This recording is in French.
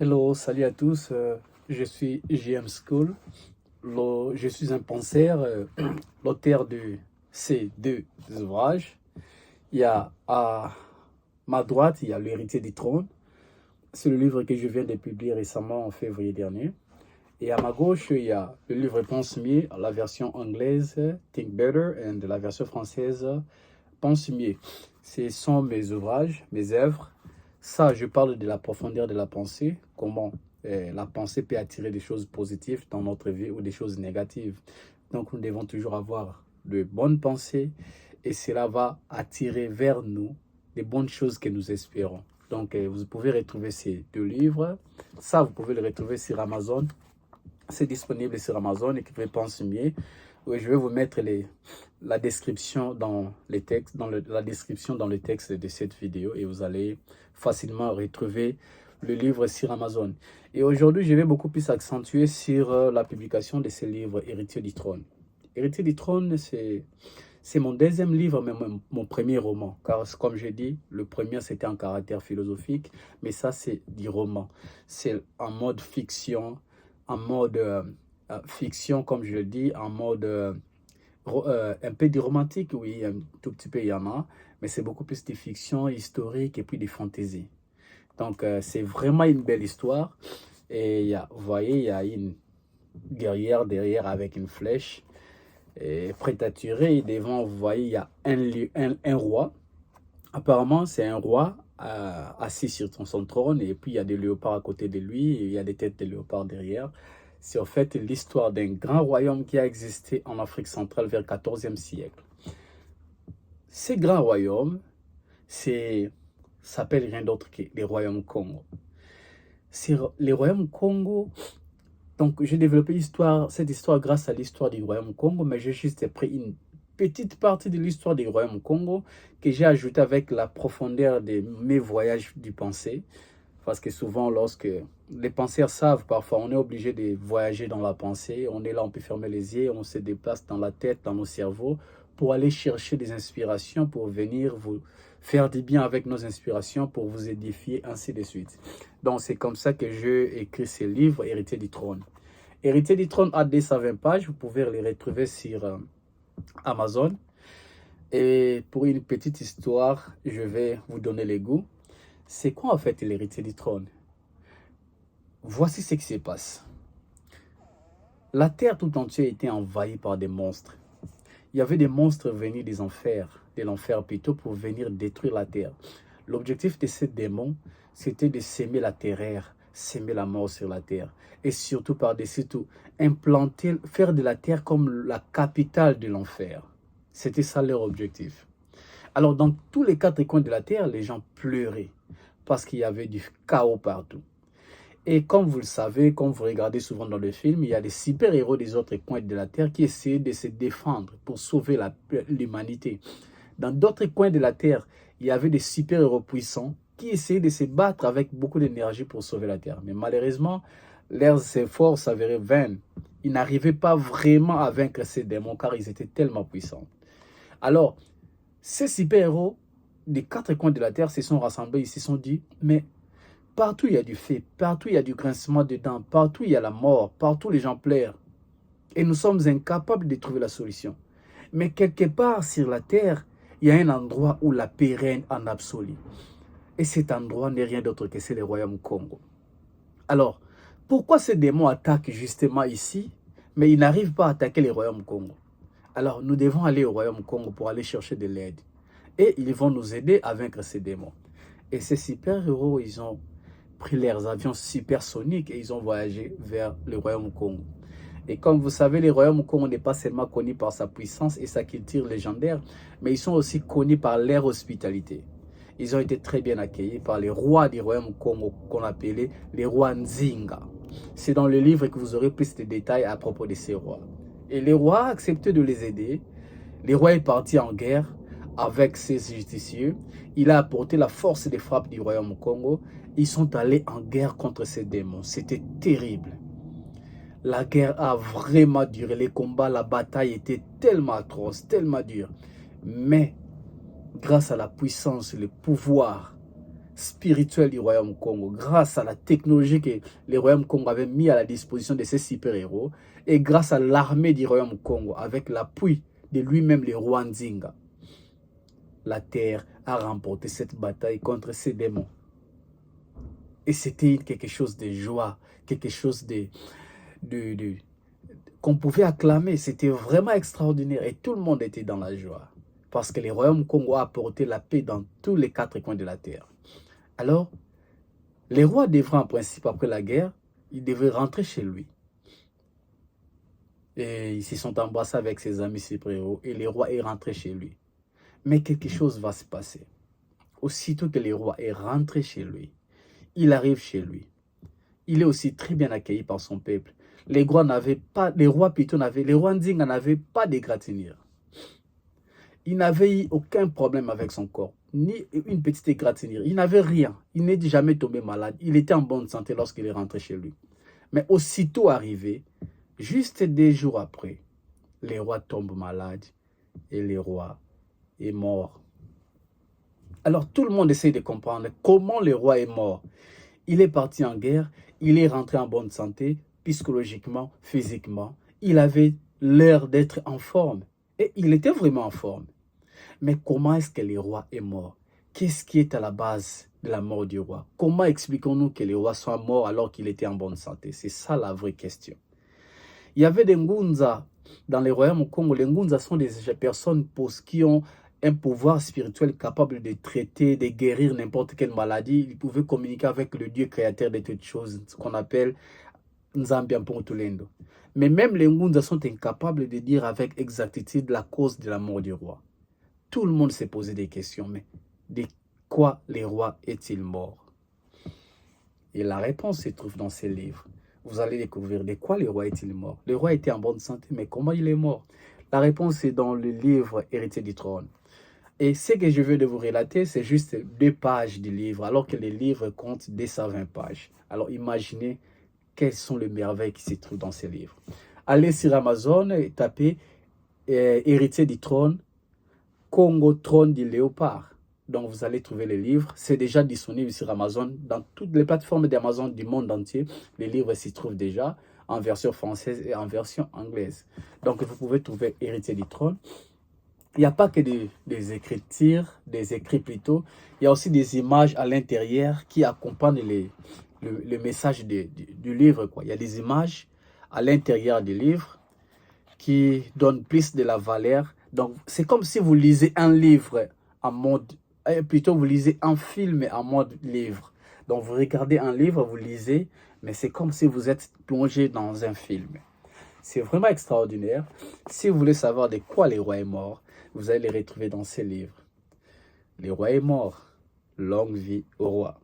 Hello, salut à tous. Je suis JM School. Je suis un penseur, l'auteur de ces deux ouvrages. Il y a à ma droite, il y a L'héritier du trône. C'est le livre que je viens de publier récemment en février dernier. Et à ma gauche, il y a le livre Pense mieux, la version anglaise Think Better et la version française Pense mieux. Ce sont mes ouvrages, mes œuvres. Ça, je parle de la profondeur de la pensée, comment la pensée peut attirer des choses positives dans notre vie ou des choses négatives. Donc, nous devons toujours avoir de bonnes pensées et cela va attirer vers nous les bonnes choses que nous espérons. Donc, vous pouvez retrouver ces deux livres. Ça, vous pouvez le retrouver sur Amazon. C'est disponible sur Amazon et qui peut penser mieux. Oui, je vais vous mettre la description dans les textes, la description dans le texte de cette vidéo et vous allez facilement retrouver le livre sur Amazon. Et aujourd'hui, je vais beaucoup plus accentuer sur la publication de ce livre Héritier du trône. Héritier du trône, c'est mon deuxième livre, mais mon premier roman. Car comme j'ai dit, le premier c'était en caractère philosophique, mais ça c'est du roman. C'est en mode fiction, en mode fiction, comme je le dis, en mode un peu du romantique, oui, un tout petit peu il y en a, mais c'est beaucoup plus de fiction historique et puis de fantaisie. Donc, c'est vraiment une belle histoire. Et vous voyez, il y a une guerrière derrière avec une flèche et prête à tirer. Et devant, vous voyez, il y a un roi. Apparemment, c'est un roi assis sur son trône. Et puis, il y a des léopards à côté de lui. Et il y a des têtes de léopards derrière. C'est en fait l'histoire d'un grand royaume qui a existé en Afrique centrale vers le 14e siècle. Ces grands royaumes, s'appelle rien d'autre que les royaumes Congo. Les royaumes Congo, donc j'ai développé cette histoire grâce à l'histoire du royaume Congo, mais j'ai juste pris une petite partie de l'histoire du royaume Congo que j'ai ajoutée avec la profondeur de mes voyages du pensée. Parce que souvent, lorsque les penseurs savent, parfois on est obligé de voyager dans la pensée, on est là, on peut fermer les yeux, on se déplace dans la tête, dans nos cerveaux, pour aller chercher des inspirations, pour venir vous faire du bien avec nos inspirations, pour vous édifier, ainsi de suite. Donc c'est comme ça que j'ai écrit ce livre, Héritier du trône. Héritier du trône a 220 pages, vous pouvez les retrouver sur Amazon. Et pour une petite histoire, je vais vous donner les goûts. C'est quoi en fait l'héritier du trône? Voici ce qui se passe. La terre tout entière était envahie par des monstres. Il y avait des monstres venus des enfers, de l'enfer plutôt, pour venir détruire la terre. L'objectif de ces démons, c'était de s'aimer la terreur, s'aimer la mort sur la terre. Et surtout, par-dessus tout, faire de la terre comme la capitale de l'enfer. C'était ça leur objectif. Alors, dans tous les quatre coins de la terre, les gens pleuraient parce qu'il y avait du chaos partout. Et comme vous le savez, comme vous regardez souvent dans le film, il y a des super-héros des autres coins de la Terre qui essaient de se défendre pour sauver l'humanité. Dans d'autres coins de la Terre, il y avait des super-héros puissants qui essayaient de se battre avec beaucoup d'énergie pour sauver la Terre. Mais malheureusement, leurs efforts s'avéraient vains. Ils n'arrivaient pas vraiment à vaincre ces démons car ils étaient tellement puissants. Alors, ces super-héros des quatre coins de la Terre se sont rassemblés, ils se sont dit, mais partout il y a du feu, partout il y a du grincement de dents, partout il y a la mort, partout les gens pleurent. Et nous sommes incapables de trouver la solution. Mais quelque part sur la Terre, il y a un endroit où la paix règne en absolu. Et cet endroit n'est rien d'autre que c'est le royaume Congo. Alors, pourquoi ces démons attaquent justement ici, mais ils n'arrivent pas à attaquer le royaume Congo? Alors, nous devons aller au royaume Congo pour aller chercher de l'aide. Et ils vont nous aider à vaincre ces démons. Et ces super-héros, ils ont pris leurs avions supersoniques et ils ont voyagé vers le royaume Congo. Et comme vous savez, le royaume Congo n'est pas seulement connu par sa puissance et sa culture légendaire, mais ils sont aussi connus par leur hospitalité. Ils ont été très bien accueillis par les rois du royaume Congo qu'on appelait les rois Nzinga. C'est dans le livre que vous aurez plus de détails à propos de ces rois. Et les rois a accepté de les aider. Le roi est parti en guerre avec ses justicieux. Il a apporté la force des frappes du royaume Congo. Ils sont allés en guerre contre ces démons. C'était terrible. La guerre a vraiment duré. Les combats, la bataille était tellement atroce, tellement dure. Mais grâce à la puissance, le pouvoir, spirituel du royaume Congo, grâce à la technologie que le royaume Congo avait mis à la disposition de ses super-héros, et grâce à l'armée du royaume Congo, avec l'appui de lui-même, le roi Nzinga, la terre a remporté cette bataille contre ces démons. Et c'était quelque chose de joie, quelque chose qu'on pouvait acclamer. C'était vraiment extraordinaire et tout le monde était dans la joie. Parce que le royaume Congo a apporté la paix dans tous les 4 coins de la terre. Alors, les rois devraient en principe, après la guerre, ils devraient rentrer chez lui. Et ils se sont embrassés avec ses amis super-héros et le roi est rentré chez lui. Mais quelque chose va se passer. Aussitôt que le roi est rentré chez lui, il arrive chez lui. Il est aussi très bien accueilli par son peuple. Les rois Nzinga n'avaient pas d'égratignure. Il n'avait eu aucun problème avec son corps, ni une petite égratignure. Il n'avait rien. Il n'est jamais tombé malade. Il était en bonne santé lorsqu'il est rentré chez lui. Mais aussitôt arrivé, juste 2 jours après, le roi tombe malade et le roi est mort. Alors tout le monde essaie de comprendre comment le roi est mort. Il est parti en guerre, il est rentré en bonne santé, psychologiquement, physiquement. Il avait l'air d'être en forme. Et il était vraiment en forme. Mais comment est-ce que le roi est mort? Qu'est-ce qui est à la base de la mort du roi? Comment expliquons-nous que le roi soit mort alors qu'il était en bonne santé? C'est ça la vraie question. Il y avait des Ngunza dans les royaumes au Congo. Les Ngunza sont des personnes qui ont un pouvoir spirituel capable de traiter, de guérir n'importe quelle maladie. Ils pouvaient communiquer avec le Dieu créateur de toutes choses, ce qu'on appelle Nzambiampongtulendo. Mais même les Ngunza sont incapables de dire avec exactitude la cause de la mort du roi. Tout le monde s'est posé des questions, mais de quoi le roi est-il mort? Et la réponse se trouve dans ces livres. Vous allez découvrir de quoi le roi est-il mort. Le roi était en bonne santé, mais comment il est mort? La réponse est dans le livre Héritier du trône. Et ce que je veux de vous relater, c'est juste 2 pages du livre, alors que le livre compte 220 pages. Alors imaginez quelles sont les merveilles qui se trouvent dans ces livres. Allez sur Amazon et tapez Héritier du trône, Congo trône du léopard. Donc vous allez trouver les livres. C'est déjà disponible sur Amazon. Dans toutes les plateformes d'Amazon du monde entier, les livres s'y trouvent déjà en version française et en version anglaise. Donc vous pouvez trouver Héritier du trône. Il n'y a pas que des écrits plutôt. Il y a aussi des images à l'intérieur qui accompagnent le message du livre, quoi. Il y a des images à l'intérieur du livre qui donnent plus de la valeur. Donc, c'est comme si vous lisez un livre en mode... Plutôt, vous lisez un film en mode livre. Donc, vous regardez un livre, vous lisez, mais c'est comme si vous êtes plongé dans un film. C'est vraiment extraordinaire. Si vous voulez savoir de quoi le roi est mort, vous allez les retrouver dans ces livres. Le roi est mort. Longue vie au roi.